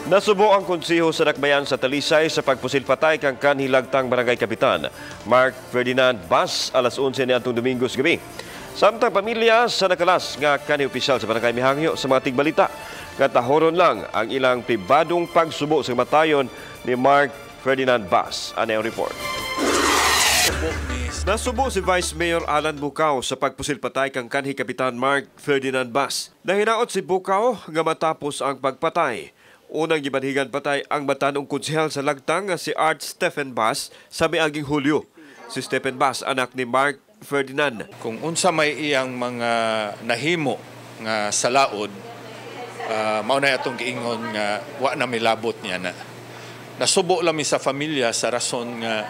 Nasubo ang konseho sa Dakbayan sa Talisay sa pagpusil-patay kang kanhilagtang barangay kapitan Mark Ferdinand Bas alas 11 niadtong Domingos gabi. Samtang pamilya sa nakalas nga kanhi opisyal sa barangay mihangyo sa mga tigbalita nga tahoron lang ang ilang pribadong pagsubo sa matayon ni Mark Ferdinand Bas. Ano ang report? Nasubo si Vice Mayor Alan Bucao sa pagpusil-patay kang kanhi kapitan Mark Ferdinand Bas. Nahinaot si Bucao nga matapos ang pagpatay. Unang gibanhigan patay ang batanong konsehal sa Lagtang nga si Art Stephen Bas sa miaging Hulyo. Si Stephen Bas, anak ni Mark Ferdinand. Kung unsa may iyang mga nahimo nga salaod, mao na atong giingon nga wa na milabot niya na. Nasubo lami sa familia sa rason nga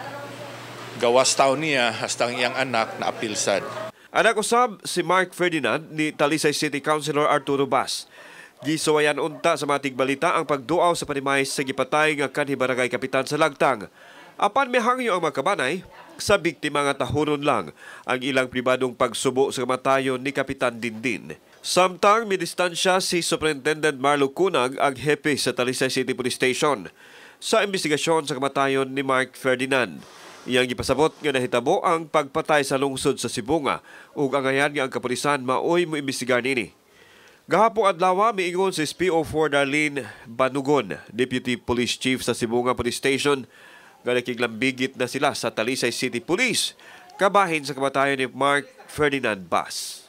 gawas taon niya hasta ang iyang anak na apilsad. Anak usab si Mark Ferdinand ni Talisay City Councilor Arturo Bas. Gisuwayan unta sa mga tigbalita ang pagduaw sa panimay sa gipatay nga kanhi barangay kapitan sa Lagtang. Apan mihangyo ang mga kabanay, sa biktima nga tahuron lang ang ilang pribadong pagsubo sa kamatayon ni Kapitan Dindin. Samtang midistansya si Superintendent Marlo Cunag ang hepe sa Talisay City Police Station sa investigasyon sa kamatayon ni Mark Ferdinand. Iyang gipasabot nga nahitabo ang pagpatay sa lungsod sa Sibunga ug angayan nga ang kapulisan maoy mo imbestigar nini. Gahapong adlaw miingon si SPO4 Darlene Banugon, Deputy Police Chief sa Sibunga Police Station, nga nakiglambigit na sila sa Talisay City Police kabahin sa kamatayon ni Mark Ferdinand Bas.